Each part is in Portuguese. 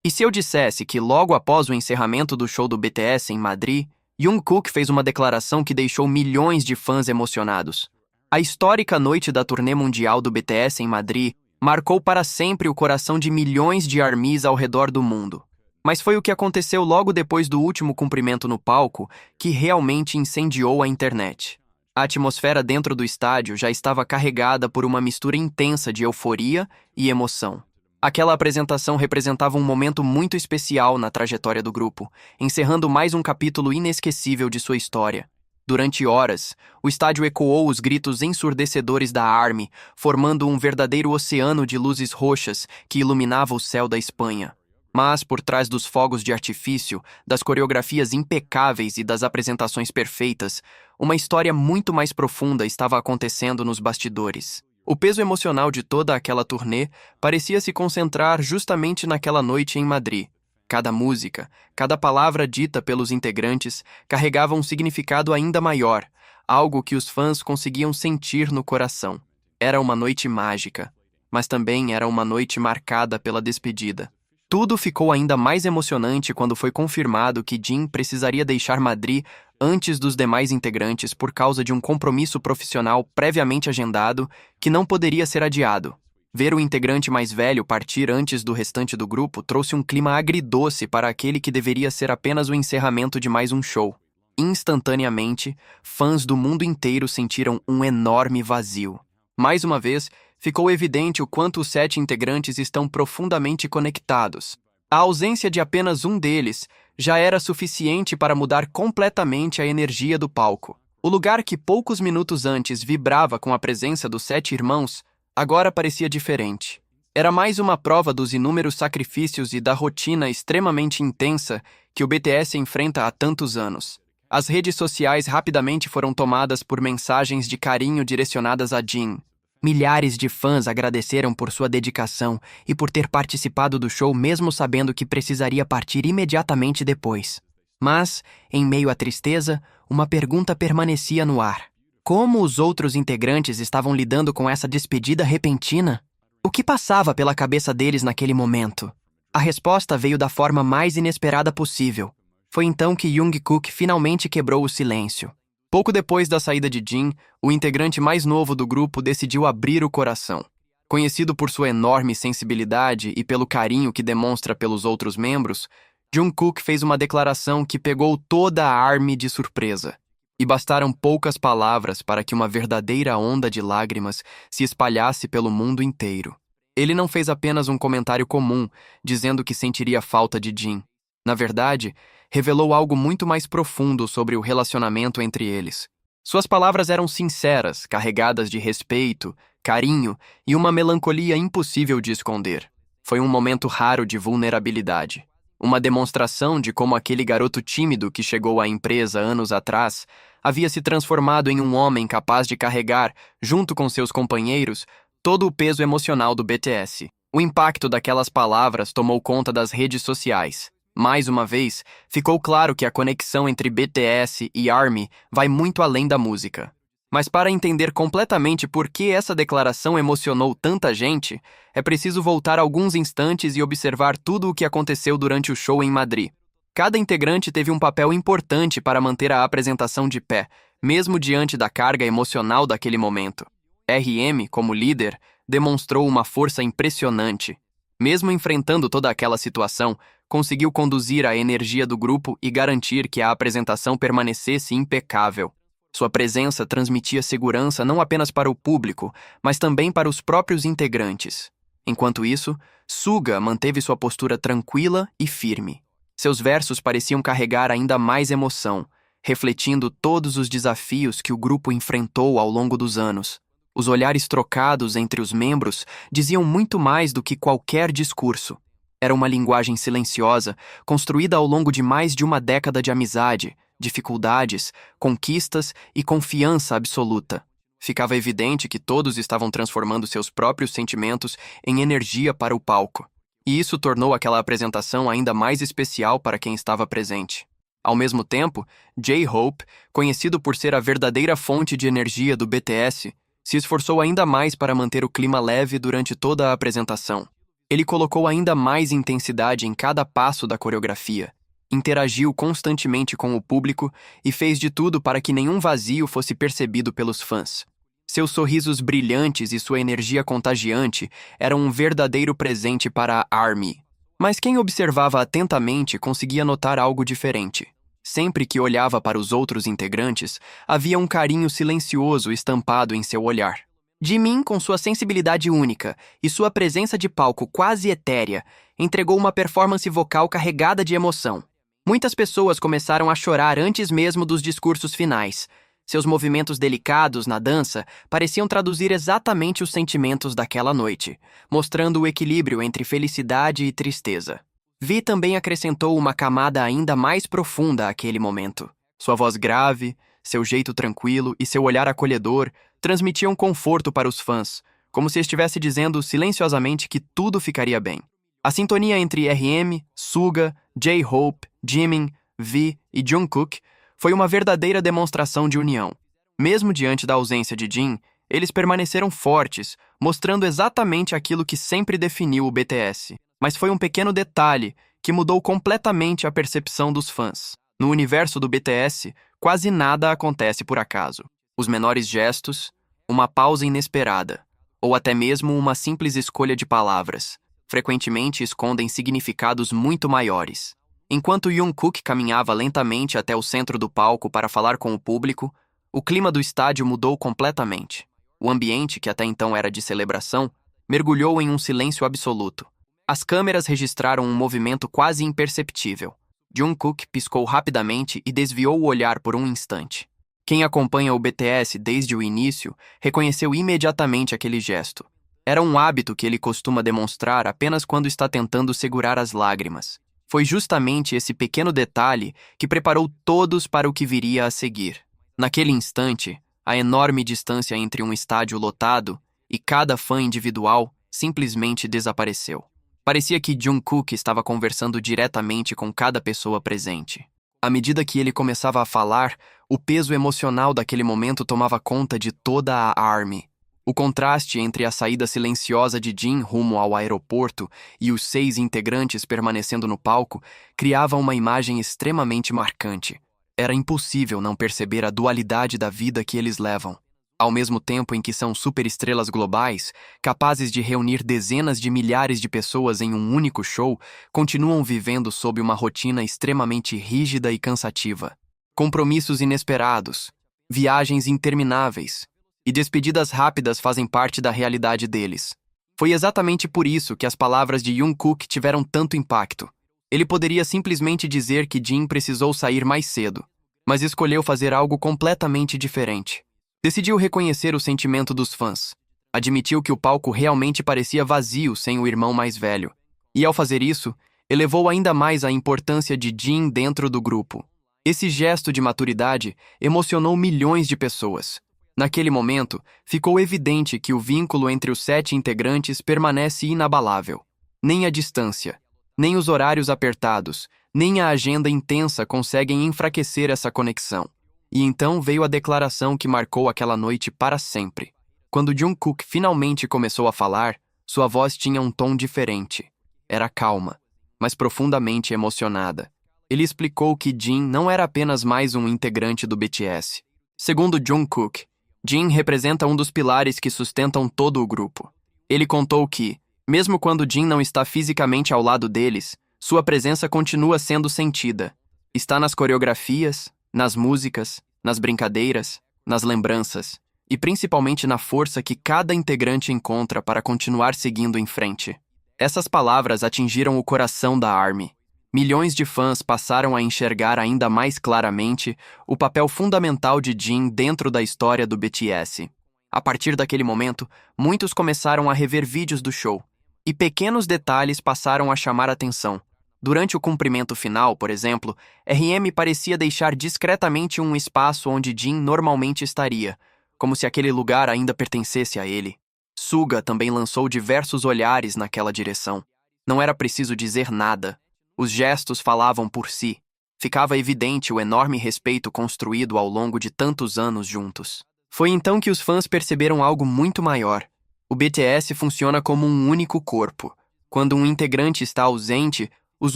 E se eu dissesse que logo após o encerramento do show do BTS em Madrid, Jungkook fez uma declaração que deixou milhões de fãs emocionados? A histórica noite da turnê mundial do BTS em Madrid marcou para sempre o coração de milhões de ARMYs ao redor do mundo. Mas foi o que aconteceu logo depois do último cumprimento no palco que realmente incendiou a internet. A atmosfera dentro do estádio já estava carregada por uma mistura intensa de euforia e emoção. Aquela apresentação representava um momento muito especial na trajetória do grupo, encerrando mais um capítulo inesquecível de sua história. Durante horas, o estádio ecoou os gritos ensurdecedores da ARMY, formando um verdadeiro oceano de luzes roxas que iluminava o céu da Espanha. Mas, por trás dos fogos de artifício, das coreografias impecáveis e das apresentações perfeitas, uma história muito mais profunda estava acontecendo nos bastidores. O peso emocional de toda aquela turnê parecia se concentrar justamente naquela noite em Madrid. Cada música, cada palavra dita pelos integrantes carregava um significado ainda maior, algo que os fãs conseguiam sentir no coração. Era uma noite mágica, mas também era uma noite marcada pela despedida. Tudo ficou ainda mais emocionante quando foi confirmado que Jin precisaria deixar Madrid antes dos demais integrantes por causa de um compromisso profissional previamente agendado que não poderia ser adiado. Ver o integrante mais velho partir antes do restante do grupo trouxe um clima agridoce para aquele que deveria ser apenas o encerramento de mais um show. Instantaneamente, fãs do mundo inteiro sentiram um enorme vazio. Mais uma vez, ficou evidente o quanto os 7 integrantes estão profundamente conectados. A ausência de apenas um deles já era suficiente para mudar completamente a energia do palco. O lugar que poucos minutos antes vibrava com a presença dos 7 irmãos, agora parecia diferente. Era mais uma prova dos inúmeros sacrifícios e da rotina extremamente intensa que o BTS enfrenta há tantos anos. As redes sociais rapidamente foram tomadas por mensagens de carinho direcionadas a Jin. Milhares de fãs agradeceram por sua dedicação e por ter participado do show mesmo sabendo que precisaria partir imediatamente depois. Mas, em meio à tristeza, uma pergunta permanecia no ar. Como os outros integrantes estavam lidando com essa despedida repentina? O que passava pela cabeça deles naquele momento? A resposta veio da forma mais inesperada possível. Foi então que Jungkook finalmente quebrou o silêncio. Pouco depois da saída de Jin, o integrante mais novo do grupo decidiu abrir o coração. Conhecido por sua enorme sensibilidade e pelo carinho que demonstra pelos outros membros, Jungkook fez uma declaração que pegou toda a ARMY de surpresa. E bastaram poucas palavras para que uma verdadeira onda de lágrimas se espalhasse pelo mundo inteiro. Ele não fez apenas um comentário comum, dizendo que sentiria falta de Jin. Na verdade, revelou algo muito mais profundo sobre o relacionamento entre eles. Suas palavras eram sinceras, carregadas de respeito, carinho e uma melancolia impossível de esconder. Foi um momento raro de vulnerabilidade. Uma demonstração de como aquele garoto tímido que chegou à empresa anos atrás havia se transformado em um homem capaz de carregar, junto com seus companheiros, todo o peso emocional do BTS. O impacto daquelas palavras tomou conta das redes sociais. Mais uma vez, ficou claro que a conexão entre BTS e ARMY vai muito além da música. Mas para entender completamente por que essa declaração emocionou tanta gente, é preciso voltar alguns instantes e observar tudo o que aconteceu durante o show em Madrid. Cada integrante teve um papel importante para manter a apresentação de pé, mesmo diante da carga emocional daquele momento. RM, como líder, demonstrou uma força impressionante. Mesmo enfrentando toda aquela situação, conseguiu conduzir a energia do grupo e garantir que a apresentação permanecesse impecável. Sua presença transmitia segurança não apenas para o público, mas também para os próprios integrantes. Enquanto isso, Suga manteve sua postura tranquila e firme. Seus versos pareciam carregar ainda mais emoção, refletindo todos os desafios que o grupo enfrentou ao longo dos anos. Os olhares trocados entre os membros diziam muito mais do que qualquer discurso. Era uma linguagem silenciosa, construída ao longo de mais de uma década de amizade, dificuldades, conquistas e confiança absoluta. Ficava evidente que todos estavam transformando seus próprios sentimentos em energia para o palco. E isso tornou aquela apresentação ainda mais especial para quem estava presente. Ao mesmo tempo, J-Hope, conhecido por ser a verdadeira fonte de energia do BTS, se esforçou ainda mais para manter o clima leve durante toda a apresentação. Ele colocou ainda mais intensidade em cada passo da coreografia, interagiu constantemente com o público e fez de tudo para que nenhum vazio fosse percebido pelos fãs. Seus sorrisos brilhantes e sua energia contagiante eram um verdadeiro presente para a ARMY. Mas quem observava atentamente conseguia notar algo diferente. Sempre que olhava para os outros integrantes, havia um carinho silencioso estampado em seu olhar. Jimin, com sua sensibilidade única e sua presença de palco quase etérea, entregou uma performance vocal carregada de emoção. Muitas pessoas começaram a chorar antes mesmo dos discursos finais. Seus movimentos delicados na dança pareciam traduzir exatamente os sentimentos daquela noite, mostrando o equilíbrio entre felicidade e tristeza. Vi também acrescentou uma camada ainda mais profunda àquele momento. Sua voz grave, seu jeito tranquilo e seu olhar acolhedor transmitiam conforto para os fãs, como se estivesse dizendo silenciosamente que tudo ficaria bem. A sintonia entre RM, Suga, J-Hope, Jimin, V e Jungkook foi uma verdadeira demonstração de união. Mesmo diante da ausência de Jin, eles permaneceram fortes, mostrando exatamente aquilo que sempre definiu o BTS. Mas foi um pequeno detalhe que mudou completamente a percepção dos fãs. No universo do BTS, quase nada acontece por acaso. Os menores gestos, uma pausa inesperada, ou até mesmo uma simples escolha de palavras, frequentemente escondem significados muito maiores. Enquanto Jungkook caminhava lentamente até o centro do palco para falar com o público, o clima do estádio mudou completamente. O ambiente, que até então era de celebração, mergulhou em um silêncio absoluto. As câmeras registraram um movimento quase imperceptível. Jungkook piscou rapidamente e desviou o olhar por um instante. Quem acompanha o BTS desde o início reconheceu imediatamente aquele gesto. Era um hábito que ele costuma demonstrar apenas quando está tentando segurar as lágrimas. Foi justamente esse pequeno detalhe que preparou todos para o que viria a seguir. Naquele instante, a enorme distância entre um estádio lotado e cada fã individual simplesmente desapareceu. Parecia que Jungkook estava conversando diretamente com cada pessoa presente. À medida que ele começava a falar, o peso emocional daquele momento tomava conta de toda a ARMY. O contraste entre a saída silenciosa de Jin rumo ao aeroporto e os 6 integrantes permanecendo no palco criava uma imagem extremamente marcante. Era impossível não perceber a dualidade da vida que eles levam. Ao mesmo tempo em que são superestrelas globais, capazes de reunir dezenas de milhares de pessoas em um único show, continuam vivendo sob uma rotina extremamente rígida e cansativa. Compromissos inesperados, viagens intermináveis e despedidas rápidas fazem parte da realidade deles. Foi exatamente por isso que as palavras de Jungkook tiveram tanto impacto. Ele poderia simplesmente dizer que Jin precisou sair mais cedo, mas escolheu fazer algo completamente diferente. Decidiu reconhecer o sentimento dos fãs. Admitiu que o palco realmente parecia vazio sem o irmão mais velho. E ao fazer isso, elevou ainda mais a importância de Jin dentro do grupo. Esse gesto de maturidade emocionou milhões de pessoas. Naquele momento, ficou evidente que o vínculo entre os 7 integrantes permanece inabalável. Nem a distância, nem os horários apertados, nem a agenda intensa conseguem enfraquecer essa conexão. E então veio a declaração que marcou aquela noite para sempre. Quando Jungkook finalmente começou a falar, sua voz tinha um tom diferente. Era calma, mas profundamente emocionada. Ele explicou que Jin não era apenas mais um integrante do BTS. Segundo Jungkook, Jin representa um dos pilares que sustentam todo o grupo. Ele contou que, mesmo quando Jin não está fisicamente ao lado deles, sua presença continua sendo sentida. Está nas coreografias, nas músicas, nas brincadeiras, nas lembranças e principalmente na força que cada integrante encontra para continuar seguindo em frente. Essas palavras atingiram o coração da ARMY. Milhões de fãs passaram a enxergar ainda mais claramente o papel fundamental de Jin dentro da história do BTS. A partir daquele momento, muitos começaram a rever vídeos do show, e pequenos detalhes passaram a chamar atenção. Durante o cumprimento final, por exemplo, RM parecia deixar discretamente um espaço onde Jin normalmente estaria, como se aquele lugar ainda pertencesse a ele. Suga também lançou diversos olhares naquela direção. Não era preciso dizer nada. Os gestos falavam por si. Ficava evidente o enorme respeito construído ao longo de tantos anos juntos. Foi então que os fãs perceberam algo muito maior. O BTS funciona como um único corpo. Quando um integrante está ausente, os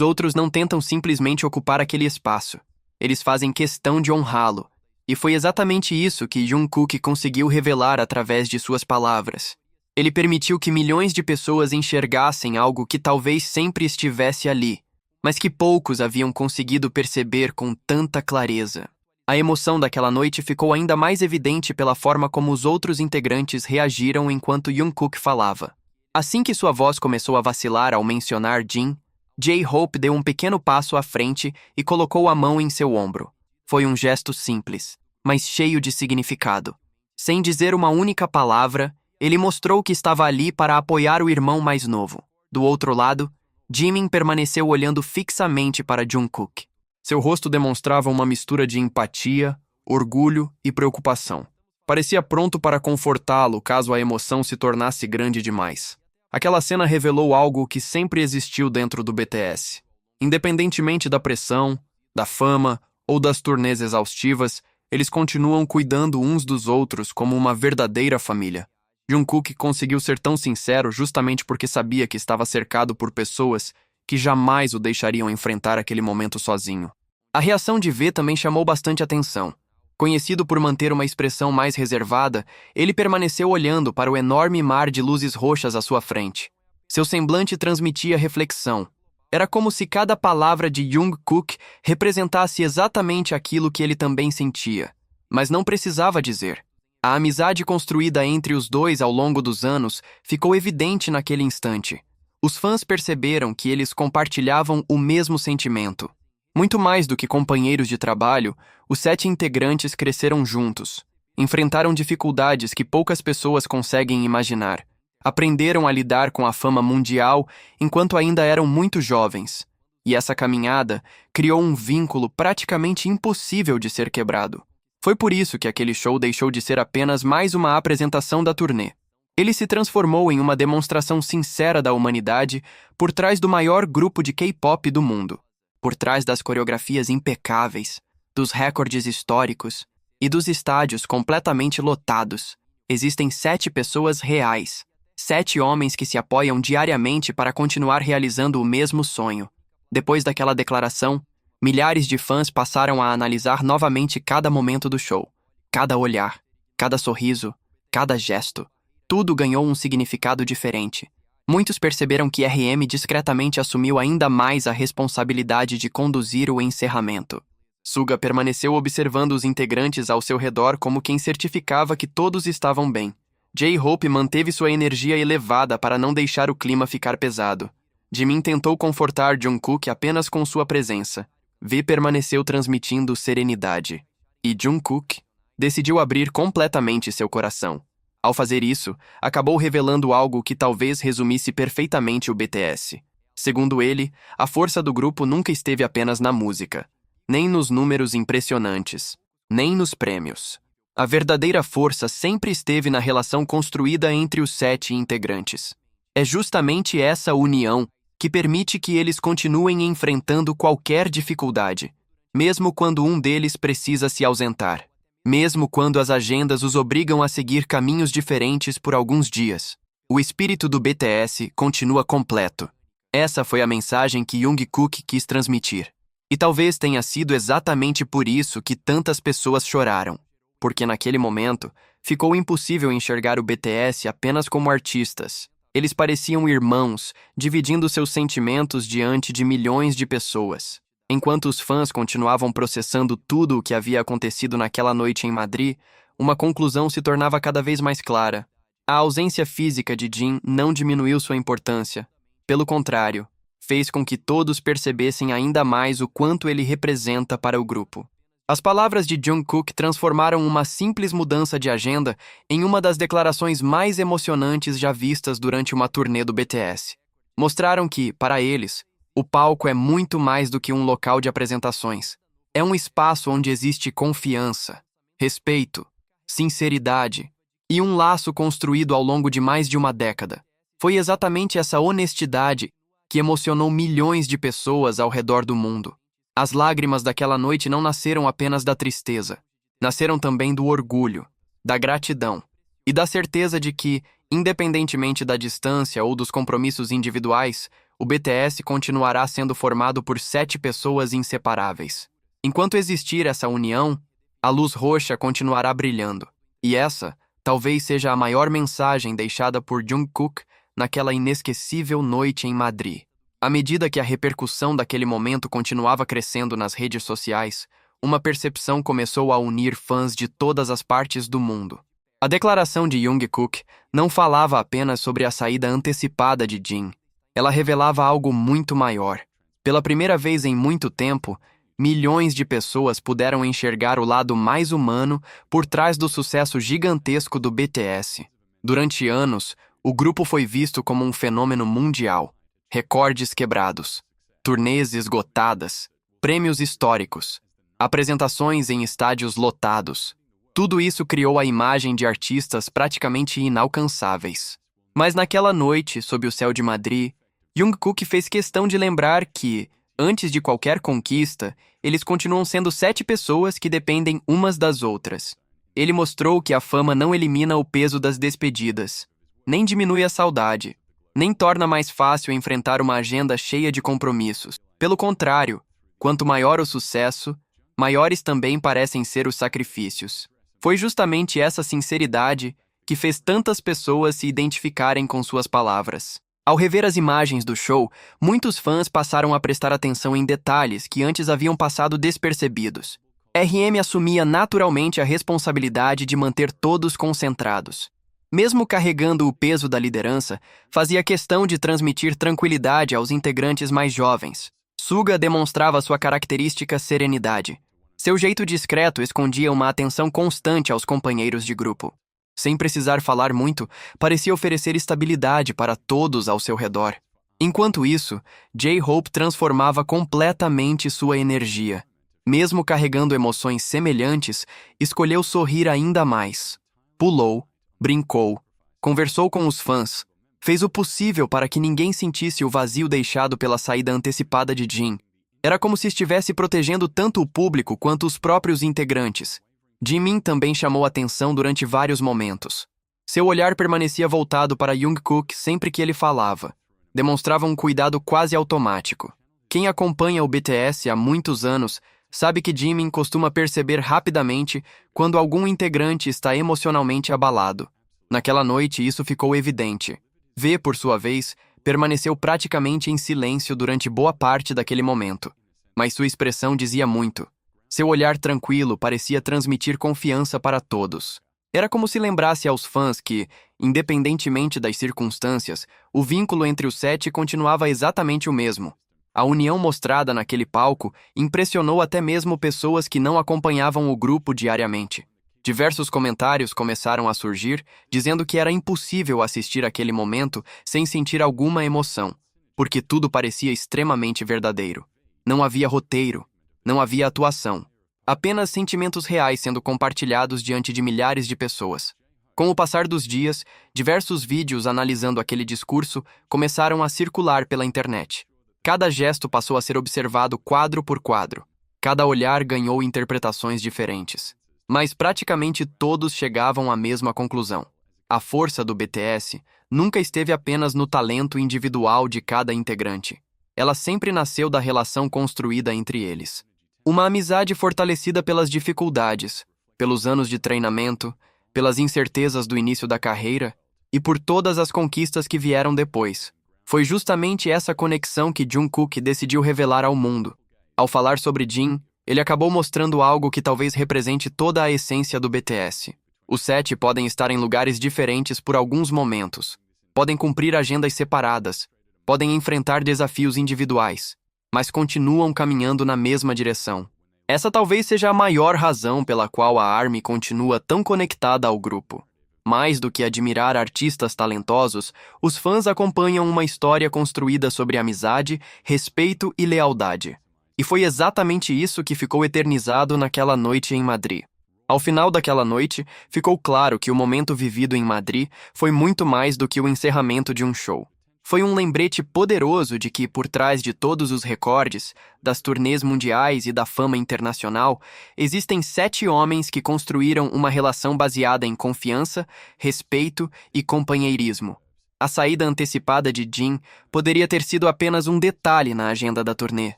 outros não tentam simplesmente ocupar aquele espaço. Eles fazem questão de honrá-lo. E foi exatamente isso que Jungkook conseguiu revelar através de suas palavras. Ele permitiu que milhões de pessoas enxergassem algo que talvez sempre estivesse ali, mas que poucos haviam conseguido perceber com tanta clareza. A emoção daquela noite ficou ainda mais evidente pela forma como os outros integrantes reagiram enquanto Jungkook falava. Assim que sua voz começou a vacilar ao mencionar Jin, J-Hope deu um pequeno passo à frente e colocou a mão em seu ombro. Foi um gesto simples, mas cheio de significado. Sem dizer uma única palavra, ele mostrou que estava ali para apoiar o irmão mais novo. Do outro lado, Jimin permaneceu olhando fixamente para Jungkook. Seu rosto demonstrava uma mistura de empatia, orgulho e preocupação. Parecia pronto para confortá-lo caso a emoção se tornasse grande demais. Aquela cena revelou algo que sempre existiu dentro do BTS. Independentemente da pressão, da fama ou das turnês exaustivas, eles continuam cuidando uns dos outros como uma verdadeira família. Jungkook conseguiu ser tão sincero justamente porque sabia que estava cercado por pessoas que jamais o deixariam enfrentar aquele momento sozinho. A reação de V também chamou bastante atenção. Conhecido por manter uma expressão mais reservada, ele permaneceu olhando para o enorme mar de luzes roxas à sua frente. Seu semblante transmitia reflexão. Era como se cada palavra de Jungkook representasse exatamente aquilo que ele também sentia, mas não precisava dizer. A amizade construída entre os dois ao longo dos anos ficou evidente naquele instante. Os fãs perceberam que eles compartilhavam o mesmo sentimento. Muito mais do que companheiros de trabalho, os 7 integrantes cresceram juntos. Enfrentaram dificuldades que poucas pessoas conseguem imaginar. Aprenderam a lidar com a fama mundial enquanto ainda eram muito jovens. E essa caminhada criou um vínculo praticamente impossível de ser quebrado. Foi por isso que aquele show deixou de ser apenas mais uma apresentação da turnê. Ele se transformou em uma demonstração sincera da humanidade por trás do maior grupo de K-pop do mundo. Por trás das coreografias impecáveis, dos recordes históricos e dos estádios completamente lotados, existem 7 pessoas reais. 7 homens que se apoiam diariamente para continuar realizando o mesmo sonho. Depois daquela declaração, milhares de fãs passaram a analisar novamente cada momento do show. Cada olhar, cada sorriso, cada gesto. Tudo ganhou um significado diferente. Muitos perceberam que RM discretamente assumiu ainda mais a responsabilidade de conduzir o encerramento. Suga permaneceu observando os integrantes ao seu redor como quem certificava que todos estavam bem. J-Hope manteve sua energia elevada para não deixar o clima ficar pesado. Jimin tentou confortar Jungkook apenas com sua presença. V permaneceu transmitindo serenidade. E Jungkook decidiu abrir completamente seu coração. Ao fazer isso, acabou revelando algo que talvez resumisse perfeitamente o BTS. Segundo ele, a força do grupo nunca esteve apenas na música, nem nos números impressionantes, nem nos prêmios. A verdadeira força sempre esteve na relação construída entre os 7 integrantes. É justamente essa união que permite que eles continuem enfrentando qualquer dificuldade, mesmo quando um deles precisa se ausentar. Mesmo quando as agendas os obrigam a seguir caminhos diferentes por alguns dias, o espírito do BTS continua completo. Essa foi a mensagem que Jungkook quis transmitir. E talvez tenha sido exatamente por isso que tantas pessoas choraram. Porque naquele momento, ficou impossível enxergar o BTS apenas como artistas. Eles pareciam irmãos, dividindo seus sentimentos diante de milhões de pessoas. Enquanto os fãs continuavam processando tudo o que havia acontecido naquela noite em Madrid, uma conclusão se tornava cada vez mais clara. A ausência física de Jin não diminuiu sua importância. Pelo contrário, fez com que todos percebessem ainda mais o quanto ele representa para o grupo. As palavras de Jungkook transformaram uma simples mudança de agenda em uma das declarações mais emocionantes já vistas durante uma turnê do BTS. Mostraram que, para eles, o palco é muito mais do que um local de apresentações. É um espaço onde existe confiança, respeito, sinceridade e um laço construído ao longo de mais de uma década. Foi exatamente essa honestidade que emocionou milhões de pessoas ao redor do mundo. As lágrimas daquela noite não nasceram apenas da tristeza. Nasceram também do orgulho, da gratidão e da certeza de que, Independentemente da distância ou dos compromissos individuais, o BTS continuará sendo formado por 7 pessoas inseparáveis. Enquanto existir essa união, a luz roxa continuará brilhando. E essa, talvez seja a maior mensagem deixada por Jungkook naquela inesquecível noite em Madrid. À medida que a repercussão daquele momento continuava crescendo nas redes sociais, uma percepção começou a unir fãs de todas as partes do mundo. A declaração de Jungkook não falava apenas sobre a saída antecipada de Jin. Ela revelava algo muito maior. Pela primeira vez em muito tempo, milhões de pessoas puderam enxergar o lado mais humano por trás do sucesso gigantesco do BTS. Durante anos, o grupo foi visto como um fenômeno mundial. Recordes quebrados, turnês esgotadas, prêmios históricos, apresentações em estádios lotados. Tudo isso criou a imagem de artistas praticamente inalcançáveis. Mas naquela noite, sob o céu de Madrid, Jungkook fez questão de lembrar que, antes de qualquer conquista, eles continuam sendo 7 pessoas que dependem umas das outras. Ele mostrou que a fama não elimina o peso das despedidas, nem diminui a saudade, nem torna mais fácil enfrentar uma agenda cheia de compromissos. Pelo contrário, quanto maior o sucesso, maiores também parecem ser os sacrifícios. Foi justamente essa sinceridade que fez tantas pessoas se identificarem com suas palavras. Ao rever as imagens do show, muitos fãs passaram a prestar atenção em detalhes que antes haviam passado despercebidos. RM assumia naturalmente a responsabilidade de manter todos concentrados. Mesmo carregando o peso da liderança, fazia questão de transmitir tranquilidade aos integrantes mais jovens. Suga demonstrava sua característica serenidade. Seu jeito discreto escondia uma atenção constante aos companheiros de grupo. Sem precisar falar muito, parecia oferecer estabilidade para todos ao seu redor. Enquanto isso, J-Hope transformava completamente sua energia. Mesmo carregando emoções semelhantes, escolheu sorrir ainda mais. Pulou, brincou, conversou com os fãs, fez o possível para que ninguém sentisse o vazio deixado pela saída antecipada de Jin. Era como se estivesse protegendo tanto o público quanto os próprios integrantes. Jimin também chamou atenção durante vários momentos. Seu olhar permanecia voltado para Jungkook sempre que ele falava. Demonstrava um cuidado quase automático. Quem acompanha o BTS há muitos anos sabe que Jimin costuma perceber rapidamente quando algum integrante está emocionalmente abalado. Naquela noite, isso ficou evidente. V, por sua vez, permaneceu praticamente em silêncio durante boa parte daquele momento. Mas sua expressão dizia muito. Seu olhar tranquilo parecia transmitir confiança para todos. Era como se lembrasse aos fãs que, independentemente das circunstâncias, o vínculo entre os 7 continuava exatamente o mesmo. A união mostrada naquele palco impressionou até mesmo pessoas que não acompanhavam o grupo diariamente. Diversos comentários começaram a surgir, dizendo que era impossível assistir aquele momento sem sentir alguma emoção, porque tudo parecia extremamente verdadeiro. Não havia roteiro, não havia atuação, apenas sentimentos reais sendo compartilhados diante de milhares de pessoas. Com o passar dos dias, diversos vídeos analisando aquele discurso começaram a circular pela internet. Cada gesto passou a ser observado quadro por quadro. Cada olhar ganhou interpretações diferentes. Mas praticamente todos chegavam à mesma conclusão. A força do BTS nunca esteve apenas no talento individual de cada integrante. Ela sempre nasceu da relação construída entre eles. Uma amizade fortalecida pelas dificuldades, pelos anos de treinamento, pelas incertezas do início da carreira e por todas as conquistas que vieram depois. Foi justamente essa conexão que Jungkook decidiu revelar ao mundo. Ao falar sobre Jin, ele acabou mostrando algo que talvez represente toda a essência do BTS. Os 7 podem estar em lugares diferentes por alguns momentos. Podem cumprir agendas separadas. Podem enfrentar desafios individuais. Mas continuam caminhando na mesma direção. Essa talvez seja a maior razão pela qual a ARMY continua tão conectada ao grupo. Mais do que admirar artistas talentosos, os fãs acompanham uma história construída sobre amizade, respeito e lealdade. E foi exatamente isso que ficou eternizado naquela noite em Madrid. Ao final daquela noite, ficou claro que o momento vivido em Madrid foi muito mais do que o encerramento de um show. Foi um lembrete poderoso de que, por trás de todos os recordes, das turnês mundiais e da fama internacional, existem 7 homens que construíram uma relação baseada em confiança, respeito e companheirismo. A saída antecipada de Jin poderia ter sido apenas um detalhe na agenda da turnê.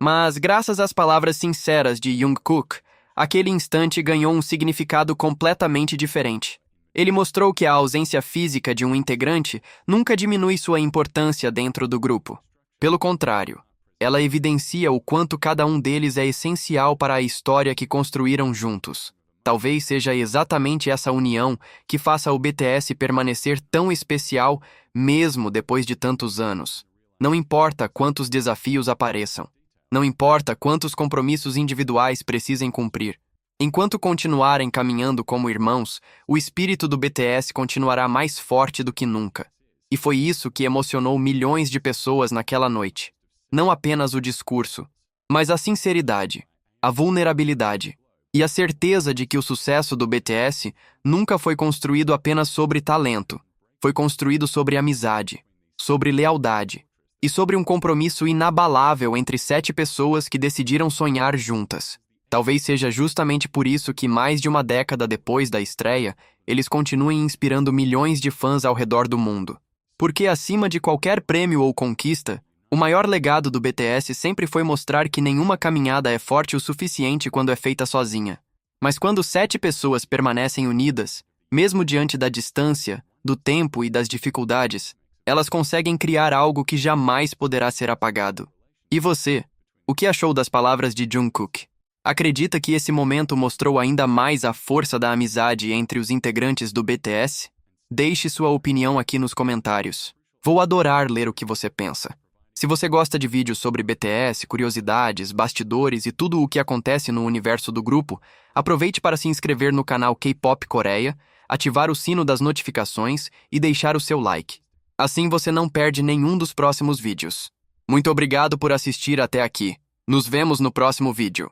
Mas, graças às palavras sinceras de Jungkook, aquele instante ganhou um significado completamente diferente. Ele mostrou que a ausência física de um integrante nunca diminui sua importância dentro do grupo. Pelo contrário, ela evidencia o quanto cada um deles é essencial para a história que construíram juntos. Talvez seja exatamente essa união que faça o BTS permanecer tão especial mesmo depois de tantos anos. Não importa quantos desafios apareçam. Não importa quantos compromissos individuais precisem cumprir. Enquanto continuarem caminhando como irmãos, o espírito do BTS continuará mais forte do que nunca. E foi isso que emocionou milhões de pessoas naquela noite. Não apenas o discurso, mas a sinceridade, a vulnerabilidade e a certeza de que o sucesso do BTS nunca foi construído apenas sobre talento. Foi construído sobre amizade, sobre lealdade e sobre um compromisso inabalável entre 7 pessoas que decidiram sonhar juntas. Talvez seja justamente por isso que, mais de uma década depois da estreia, eles continuem inspirando milhões de fãs ao redor do mundo. Porque, acima de qualquer prêmio ou conquista, o maior legado do BTS sempre foi mostrar que nenhuma caminhada é forte o suficiente quando é feita sozinha. Mas quando 7 pessoas permanecem unidas, mesmo diante da distância, do tempo e das dificuldades, elas conseguem criar algo que jamais poderá ser apagado. E você? O que achou das palavras de Jungkook? Acredita que esse momento mostrou ainda mais a força da amizade entre os integrantes do BTS? Deixe sua opinião aqui nos comentários. Vou adorar ler o que você pensa. Se você gosta de vídeos sobre BTS, curiosidades, bastidores e tudo o que acontece no universo do grupo, aproveite para se inscrever no canal K-Pop Coreia, ativar o sino das notificações e deixar o seu like. Assim você não perde nenhum dos próximos vídeos. Muito obrigado por assistir até aqui. Nos vemos no próximo vídeo.